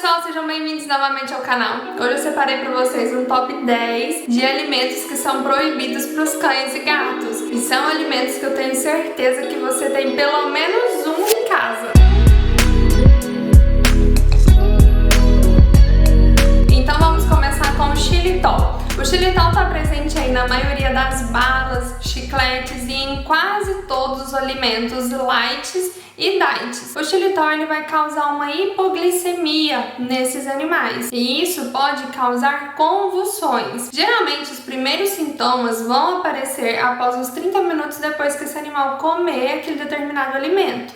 pessoal, sejam bem-vindos novamente ao canal. Hoje eu separei para vocês um top 10 de alimentos que são proibidos para os cães e gatos. E são alimentos que eu tenho certeza que você tem pelo menos um em casa. Então vamos começar com o xilitol. O xilitol está presente aí na maioria das balas, chicletes e em quase todos os alimentos light e diets. O xilitol ele vai causar uma hipoglicemia nesses animais e isso pode causar convulsões. Geralmente os primeiros sintomas vão aparecer após uns 30 minutos depois que esse animal comer aquele determinado alimento.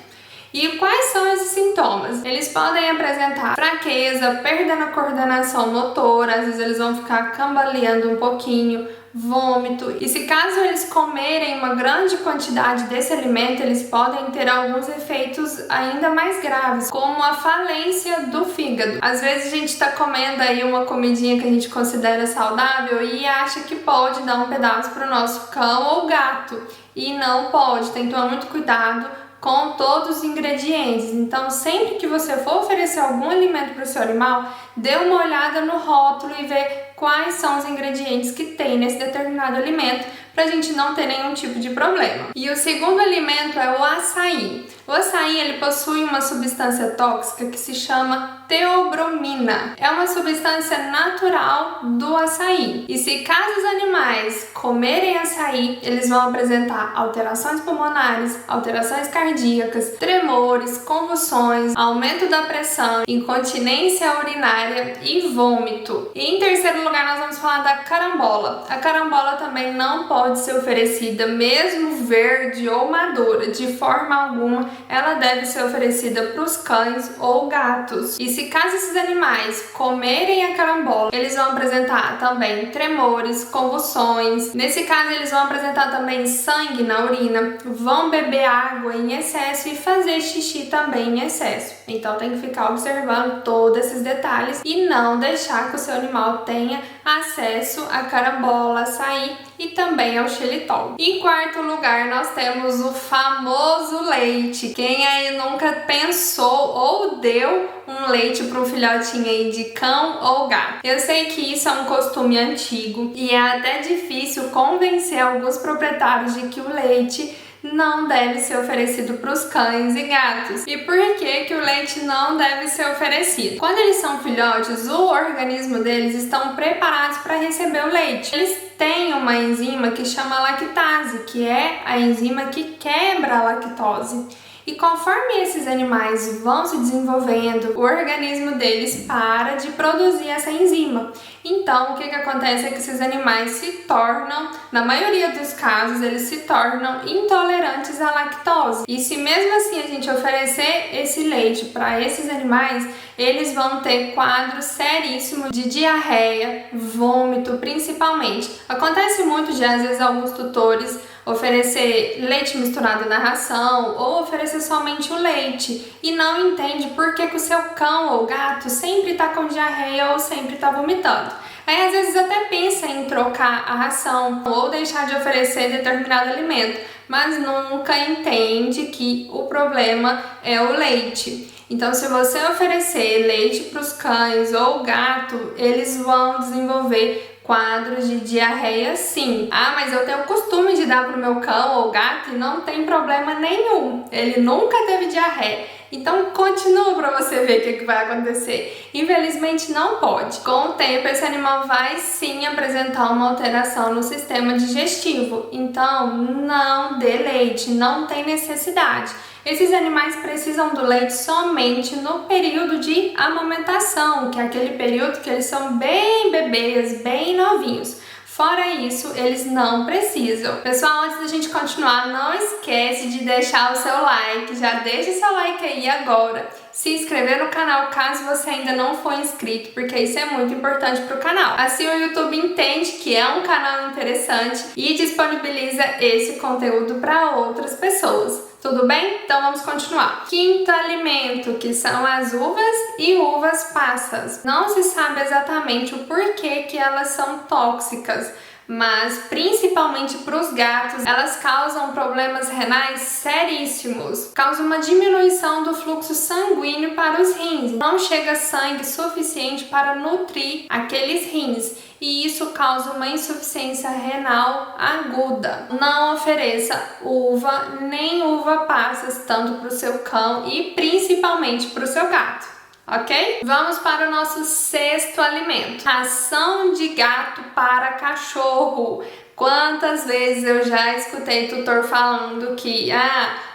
E quais são esses sintomas? Eles podem apresentar fraqueza, perda na coordenação motora, às vezes eles vão ficar cambaleando um pouquinho, vômito. E se caso eles comerem uma grande quantidade desse alimento, eles podem ter alguns efeitos ainda mais graves, como a falência do fígado. Às vezes a gente está comendo aí uma comidinha que a gente considera saudável e acha que pode dar um pedaço para o nosso cão ou gato. E não pode, tem que tomar muito cuidado com todos os ingredientes. Então, sempre que você for oferecer algum alimento para o seu animal, dê uma olhada no rótulo e vê quais são os ingredientes que tem nesse determinado alimento, para a gente não ter nenhum tipo de problema. E o segundo alimento é o açaí. O açaí ele possui uma substância tóxica que se chama teobromina. É uma substância natural do açaí. E se caso os animais comerem açaí, eles vão apresentar alterações pulmonares, alterações cardíacas, tremores, convulsões, aumento da pressão, incontinência urinária e vômito. E em terceiro lugar nós vamos falar da carambola. A carambola também não pode ser oferecida, mesmo verde ou madura, de forma alguma ela deve ser oferecida para os cães ou gatos. E se caso esses animais comerem a carambola, eles vão apresentar também tremores, convulsões. Nesse caso eles vão apresentar também sangue na urina, vão beber água em excesso e fazer xixi também em excesso. Então tem que ficar observando todos esses detalhes e não deixar que o seu animal tenha acesso à carambola, açaí e também ao xilitol. Em quarto lugar nós temos o famoso leite. Quem aí nunca pensou ou deu um leite para um filhotinho aí de cão ou gato? Eu sei que isso é um costume antigo e é até difícil convencer alguns proprietários de que o leite não deve ser oferecido para os cães e gatos. E por que o leite não deve ser oferecido? Quando eles são filhotes, o organismo deles estão preparados para receber o leite. Eles têm uma enzima que chama lactase, que é a enzima que quebra a lactose. E conforme esses animais vão se desenvolvendo, o organismo deles para de produzir essa enzima. Então, o que acontece é que esses animais se tornam, na maioria dos casos, eles se tornam intolerantes à lactose. E se mesmo assim a gente oferecer esse leite para esses animais, eles vão ter quadros seríssimos de diarreia, vômito principalmente. Acontece muito de, às vezes, alguns tutores oferecer leite misturado na ração ou oferecer somente o leite e não entende por que o seu cão ou gato sempre está com diarreia ou sempre está vomitando. Aí às vezes até pensa em trocar a ração ou deixar de oferecer determinado alimento, mas nunca entende que o problema é o leite. Então, se você oferecer leite para os cães ou gato, eles vão desenvolver quadros de diarreia sim. Ah, mas eu tenho o costume de dar para o meu cão ou gato e não tem problema nenhum. Ele nunca teve diarreia. Então continua para você ver o que vai acontecer. Infelizmente não pode. Com o tempo esse animal vai sim apresentar uma alteração no sistema digestivo. Então não dê leite, não tem necessidade. Esses animais precisam do leite somente no período de amamentação, que é aquele período que eles são bem bebês, bem novinhos. Fora isso, eles não precisam. Pessoal, antes da gente continuar, não esquece de deixar o seu like. Já deixa o seu like aí agora. Se inscrever no canal caso você ainda não for inscrito, porque isso é muito importante para o canal. Assim o YouTube entende que é um canal interessante e disponibiliza esse conteúdo para outras pessoas. Tudo bem? Então vamos continuar. Quinto alimento, que são as uvas e uvas passas. Não se sabe exatamente o porquê que elas são tóxicas, mas principalmente para os gatos, elas causam problemas renais seríssimos. Causam uma diminuição do fluxo sanguíneo para os rins. Não chega sangue suficiente para nutrir aqueles rins. E isso causa uma insuficiência renal aguda. Não ofereça uva nem uva passas tanto para o seu cão e principalmente para o seu gato. Ok? Vamos para o nosso 6º alimento: ração de gato para cachorro. Quantas vezes eu já escutei tutor falando que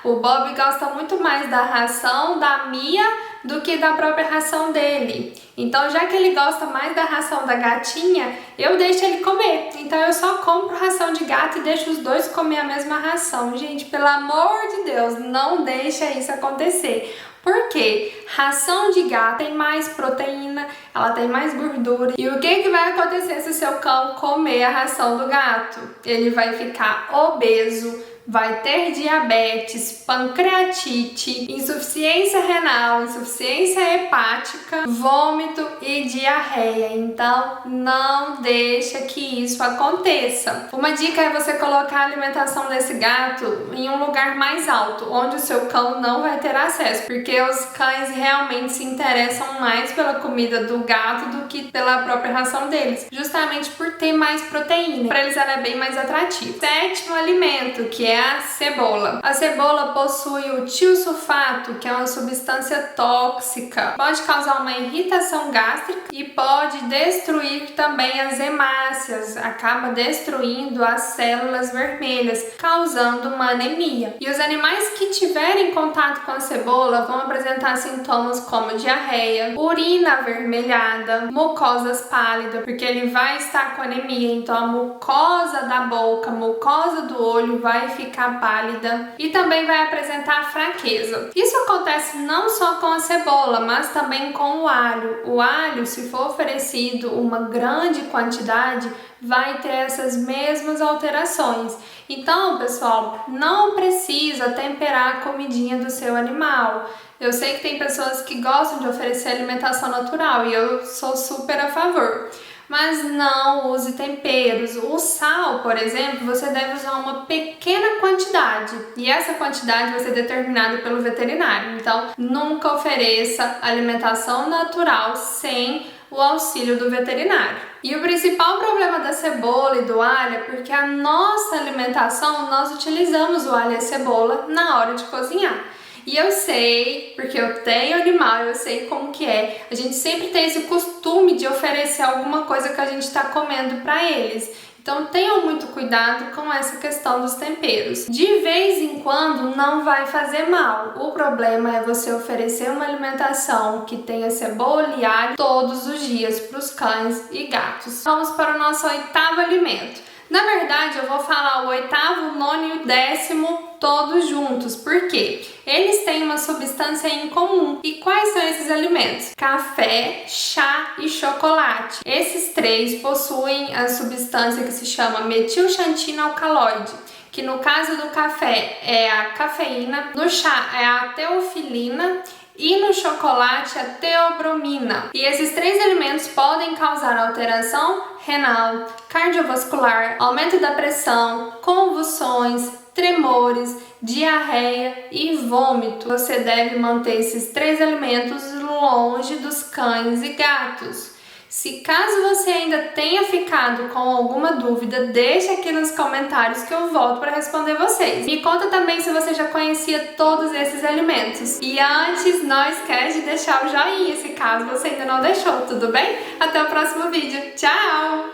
o Bob gosta muito mais da ração da Mia do que da própria ração dele. Então, já que ele gosta mais da ração da gatinha, eu deixo ele comer. Então, eu só compro ração de gato e deixo os dois comer a mesma ração. Gente, pelo amor de Deus, não deixa isso acontecer. Por quê? Ração de gato tem mais proteína, ela tem mais gordura. E o que vai acontecer se o seu cão comer a ração do gato? Ele vai ficar obeso, vai ter diabetes, pancreatite, insuficiência renal, insuficiência hepática, vômito e diarreia. Então, não deixa que isso aconteça. Uma dica é você colocar a alimentação desse gato em um lugar mais alto, onde o seu cão não vai ter acesso, porque os cães realmente se interessam mais pela comida do gato do que pela própria ração deles, justamente por ter mais proteína. Para eles ela é bem mais atrativa. 7º alimento, que é a cebola. A cebola possui o tiosulfato, que é uma substância tóxica. Pode causar uma irritação gástrica e pode destruir também as hemácias. Acaba destruindo as células vermelhas, causando uma anemia. E os animais que tiverem contato com a cebola vão apresentar sintomas como diarreia, urina avermelhada, mucosas pálidas, porque ele vai estar com anemia. Então a mucosa da boca, a mucosa do olho vai ficar pálida e também vai apresentar fraqueza. Isso acontece não só com a cebola, mas também com o alho. O alho, se for oferecido uma grande quantidade, vai ter essas mesmas alterações. Então, pessoal, não precisa temperar a comidinha do seu animal. Eu sei que tem pessoas que gostam de oferecer alimentação natural e eu sou super a favor. Mas não use temperos. O sal, por exemplo, você deve usar uma pequena quantidade e essa quantidade vai ser determinada pelo veterinário. Então, nunca ofereça alimentação natural sem o auxílio do veterinário. E o principal problema da cebola e do alho é porque a nossa alimentação, nós utilizamos o alho e a cebola na hora de cozinhar. E eu sei, porque eu tenho animal, eu sei como que é. A gente sempre tem esse costume de oferecer alguma coisa que a gente está comendo para eles. Então tenham muito cuidado com essa questão dos temperos. De vez em quando não vai fazer mal. O problema é você oferecer uma alimentação que tenha cebola e alho todos os dias para os cães e gatos. Vamos para o nosso 8º alimento. Na verdade, eu vou falar o 8º, o 9º e o 10º todos juntos, porque eles têm uma substância em comum. E quais são esses alimentos? Café, chá e chocolate. Esses 3 possuem a substância que se chama metilxantina-alcaloide, que no caso do café é a cafeína, no chá é a teofilina e no chocolate a teobromina. E esses 3 alimentos podem causar alteração renal, cardiovascular, aumento da pressão, convulsões, tremores, diarreia e vômito. Você deve manter esses 3 alimentos longe dos cães e gatos. Se caso você ainda tenha ficado com alguma dúvida, deixa aqui nos comentários que eu volto para responder vocês. Me conta também se você já conhecia todos esses alimentos. E antes, não esquece de deixar o joinha se caso você ainda não deixou, tudo bem? Até o próximo vídeo. Tchau!